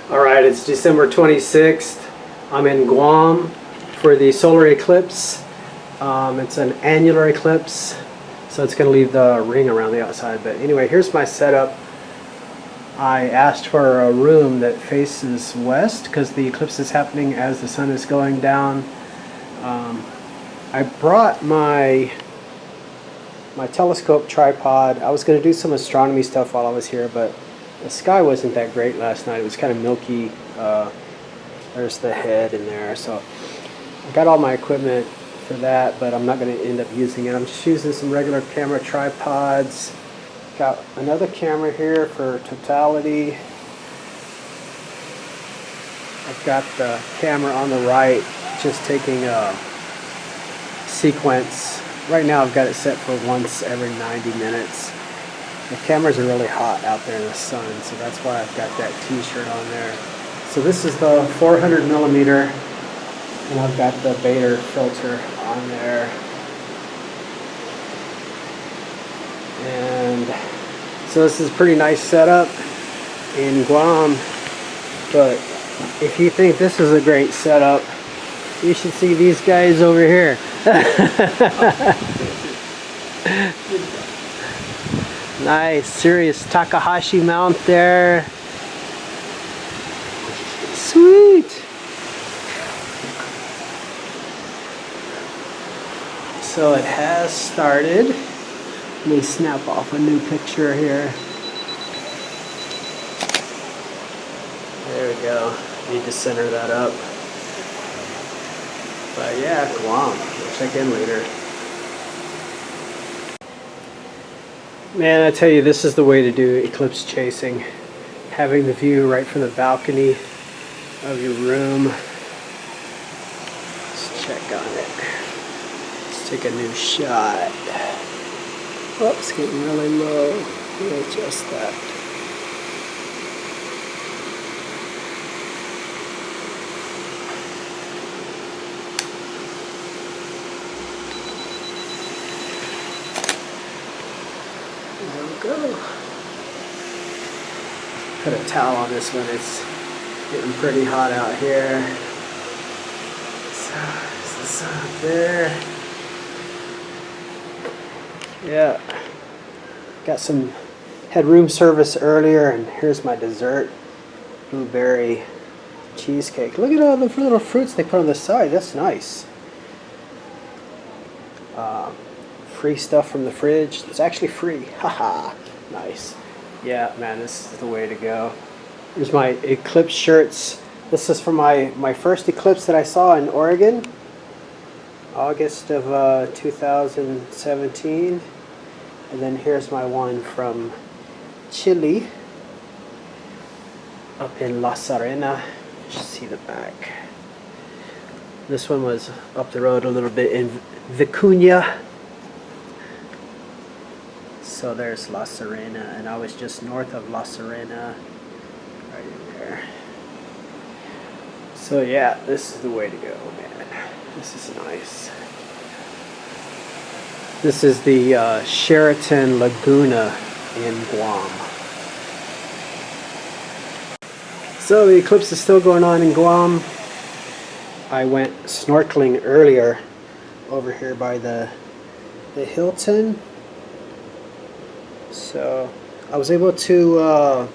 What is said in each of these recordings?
Alright, it's December 26th. I'm in Guam for the solar eclipse. It's an annular eclipse, so it's going to leave the ring around the outside. But anyway, here's my setup. I asked for a room that faces west because the eclipse is happening as the sun is going down. I brought my telescope tripod. I was going to do some astronomy stuff while I was here, but the sky wasn't that great last night. It was kind of milky. There's the head in there. So I got all my equipment for that, but I'm not going to end up using it. I'm just using some regular camera tripods. Got another camera here for totality. I've got the camera on the right, just taking a sequence. Right now I've got it set for once every 90 minutes. The cameras are really hot out there in the sun, so that's why I've got that t-shirt on there. So this is the 400 millimeter, and I've got the Beta filter on there. And so this is a pretty nice setup in Guam, but if you think this is a great setup, you should see these guys over here. Nice, serious Takahashi mount there. Sweet. So it has started. Let me snap off a new picture here. There we go. Need to center that up. But yeah, Guam. We'll check in later. Man, I tell you, this is the way to do eclipse chasing. Having the view right from the balcony of your room. Let's check on it. Let's take a new shot. Oh, it's getting really low. We'll adjust that. There we go. Put a towel on this one. It's getting pretty hot out here. So there's the sun up there. Yeah. Got some, had room service earlier, and here's my dessert. Blueberry cheesecake. Look at all the little fruits they put on the side. That's nice. Free stuff from the fridge. It's actually free. Haha. Nice. Yeah, man, this is the way to go. Here's my eclipse shirts. This is from my first eclipse that I saw in Oregon. August of 2017. And then here's my one from Chile. Up in La Serena. You should see the back. This one was up the road a little bit in Vicuña. So there's La Serena, and I was just north of La Serena, right in there. So yeah, this is the way to go, man. This is nice. This is the Sheraton Laguna in Guam. So the eclipse is still going on in Guam. I went snorkeling earlier over here by the Hilton. So I was able to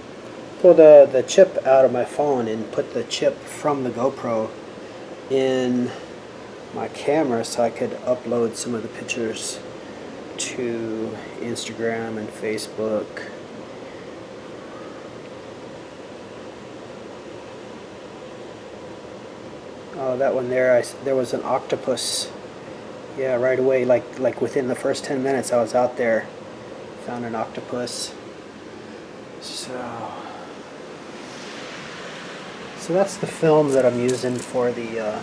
pull the chip out of my phone and put the chip from the GoPro in my camera so I could upload some of the pictures to Instagram and Facebook. Oh, that one there, there was an octopus. Yeah, right away, like within the first 10 minutes I was out there. Found an octopus. So that's the film that I'm using for the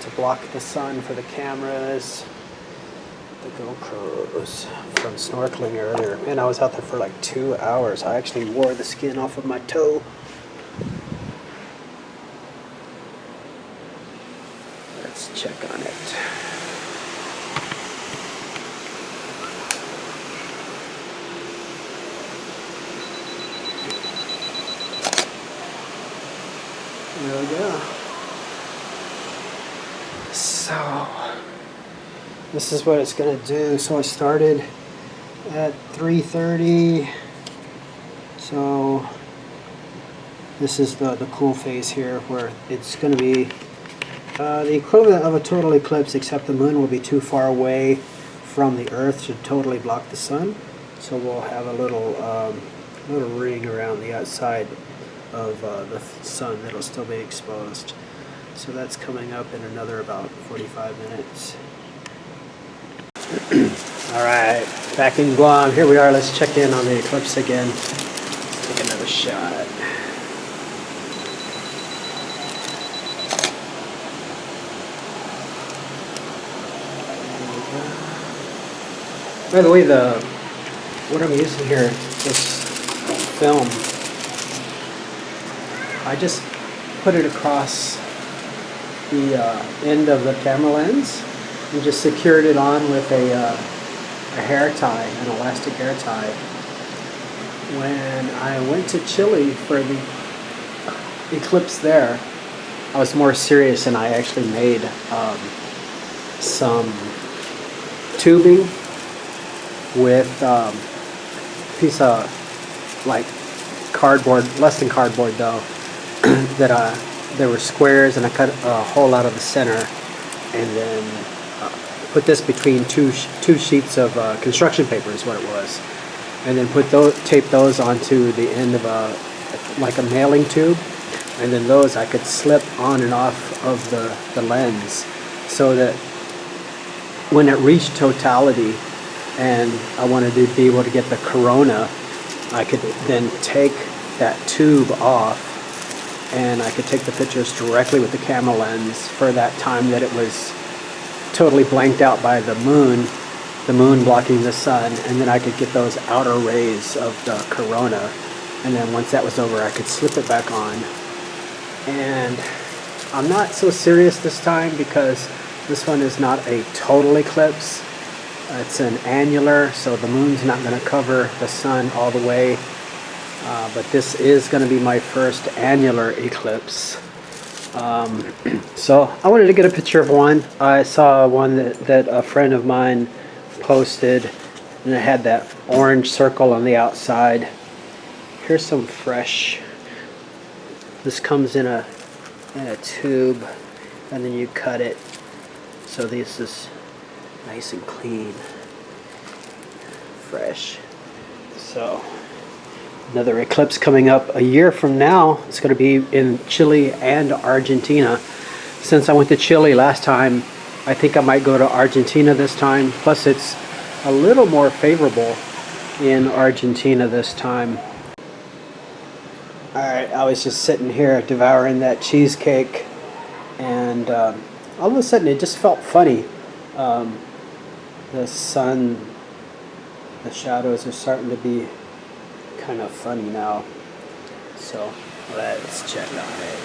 to block the sun for the cameras, the GoPros, from snorkeling earlier. Man, I was out there for like 2 hours. I actually wore the skin off of my toe. Let's check on it. There we go. So this is what it's gonna do. So I started at 3:30. So this is the cool phase here, where it's gonna be the equivalent of a total eclipse, except the moon will be too far away from the Earth to totally block the sun. So we'll have a little little ring around the outside of the sun that'll still be exposed. So that's coming up in another about 45 minutes. All right, back in Guam. Here we are. Let's check in on the eclipse again. Let's take another shot. By the way, what I'm using here, this film, I just put it across the end of the camera lens and just secured it on with a hair tie, an elastic hair tie. When I went to Chile for the eclipse there, I was more serious, and I actually made some tubing with a piece of like cardboard, less than cardboard though, that there were squares, and I cut a hole out of the center, and then put this between two sheets of construction paper is what it was, and then tape those onto the end of like a mailing tube, and then those I could slip on and off of the lens, so that when it reached totality and I wanted to be able to get the corona, I could then take that tube off, and I could take the pictures directly with the camera lens for that time that it was totally blanked out by the moon blocking the sun, and then I could get those outer rays of the corona, and then once that was over I could slip it back on. And I'm not so serious this time, because this one is not a total eclipse. It's an annular, so the moon's not going to cover the sun all the way, but this is going to be my first annular eclipse. So I wanted to get a picture of one. I saw one that a friend of mine posted, and it had that orange circle on the outside. Here's some fresh. This comes in a tube, and then you cut it. So this is nice and clean, fresh. So another eclipse coming up a year from now. It's going to be in Chile and Argentina. Since I went to Chile last time, I think I might go to Argentina this time. Plus it's a little more favorable in Argentina this time. Alright, I was just sitting here devouring that cheesecake, and all of a sudden it just felt funny. The sun, the shadows are starting to be kind of funny now. So let's check on it.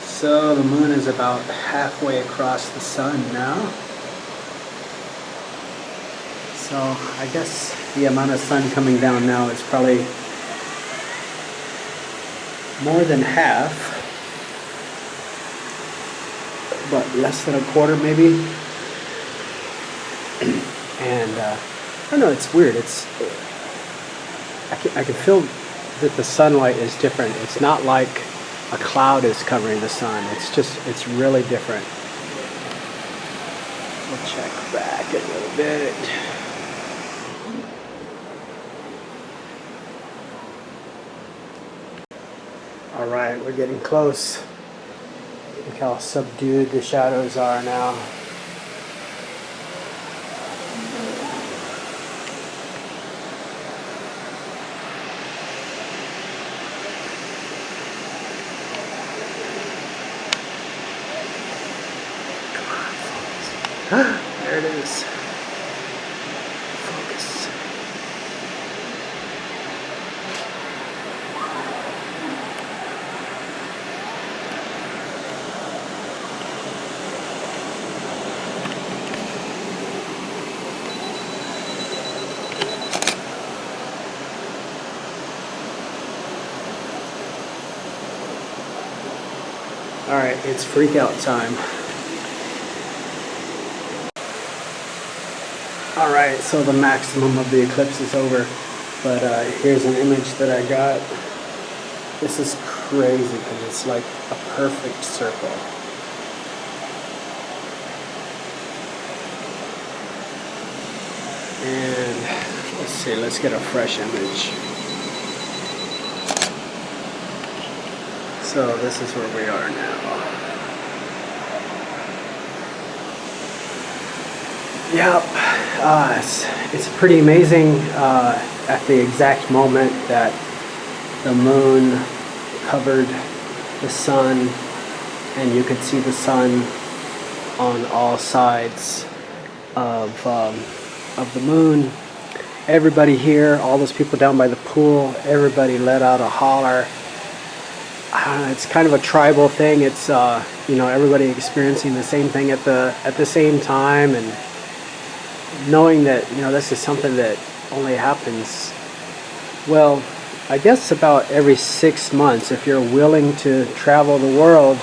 So the moon is about halfway across the sun now. So I guess the amount of sun coming down now is probably more than half, but less than a quarter maybe. And I don't know, it's weird. I can feel that the sunlight is different. It's not like a cloud is covering the sun. It's really different. We'll check back a little bit. All right, we're getting close. Look how subdued the shadows are now. Come on, focus. There it is. Focus. Alright, it's freak out time. Alright, so the maximum of the eclipse is over, but here's an image that I got. This is crazy because it's like a perfect circle. And let's see, let's get a fresh image. So this is where we are now. Yep, it's pretty amazing at the exact moment that the moon covered the sun, and you could see the sun on all sides of the moon. Everybody here, all those people down by the pool, everybody let out a holler. It's kind of a tribal thing. It's you know, everybody experiencing the same thing at the same time, and knowing that, you know, this is something that only happens, well, I guess about every 6 months if you're willing to travel the world.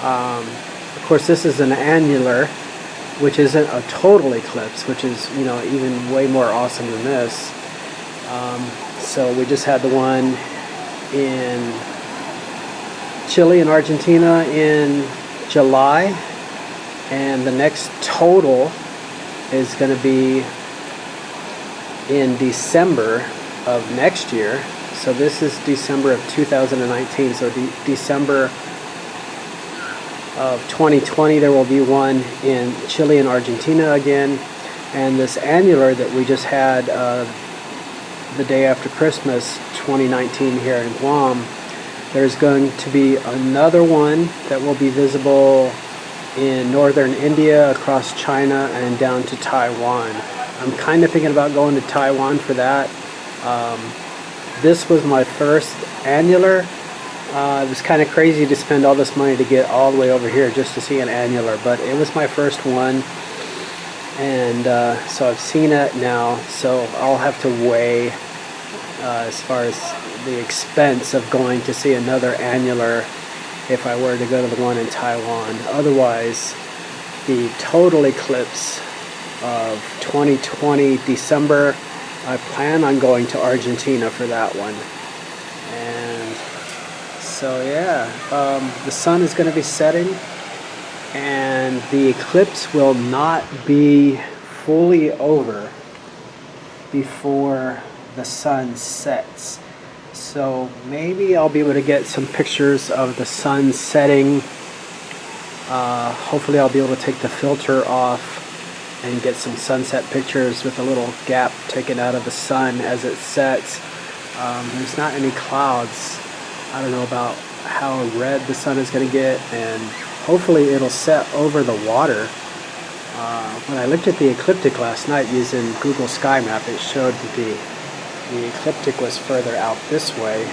Of course, this is an annular, which isn't a total eclipse, which is, you know, even way more awesome than this. So we just had the one in Chile and Argentina in July, and the next total is going to be in December of next year. So this is December of 2019, so December of 2020 there will be one in Chile and Argentina again. And this annular that we just had the day after Christmas 2019 here in Guam, there's going to be another one that will be visible in northern India, across China, and down to Taiwan. I'm kind of thinking about going to Taiwan for that. This was my first annular. It was kind of crazy to spend all this money to get all the way over here just to see an annular, but it was my first one, and so I've seen it now, so I'll have to weigh as far as the expense of going to see another annular if I were to go to the one in Taiwan. Otherwise, the total eclipse of 2020 December, I plan on going to Argentina for that one. And so yeah, the sun is going to be setting, and the eclipse will not be fully over before the sun sets. So maybe I'll be able to get some pictures of the sun setting. Hopefully I'll be able to take the filter off and get some sunset pictures with a little gap taken out of the sun as it sets. There's not any clouds. I don't know about how red the sun is going to get, and hopefully it'll set over the water. When I looked at the ecliptic last night using Google Sky Map, it showed that the ecliptic was further out this way,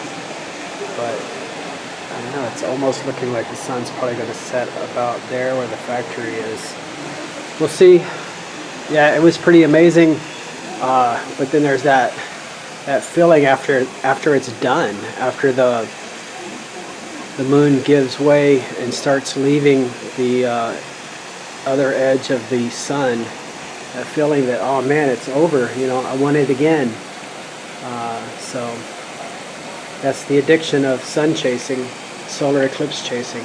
but I don't know, it's almost looking like the sun's probably going to set about there where the factory is. We'll see. Yeah, it was pretty amazing, but then there's that feeling after it's done, after the moon gives way and starts leaving the other edge of the sun, that feeling that, oh man, it's over, you know, I want it again. So that's the addiction of sun chasing, solar eclipse chasing.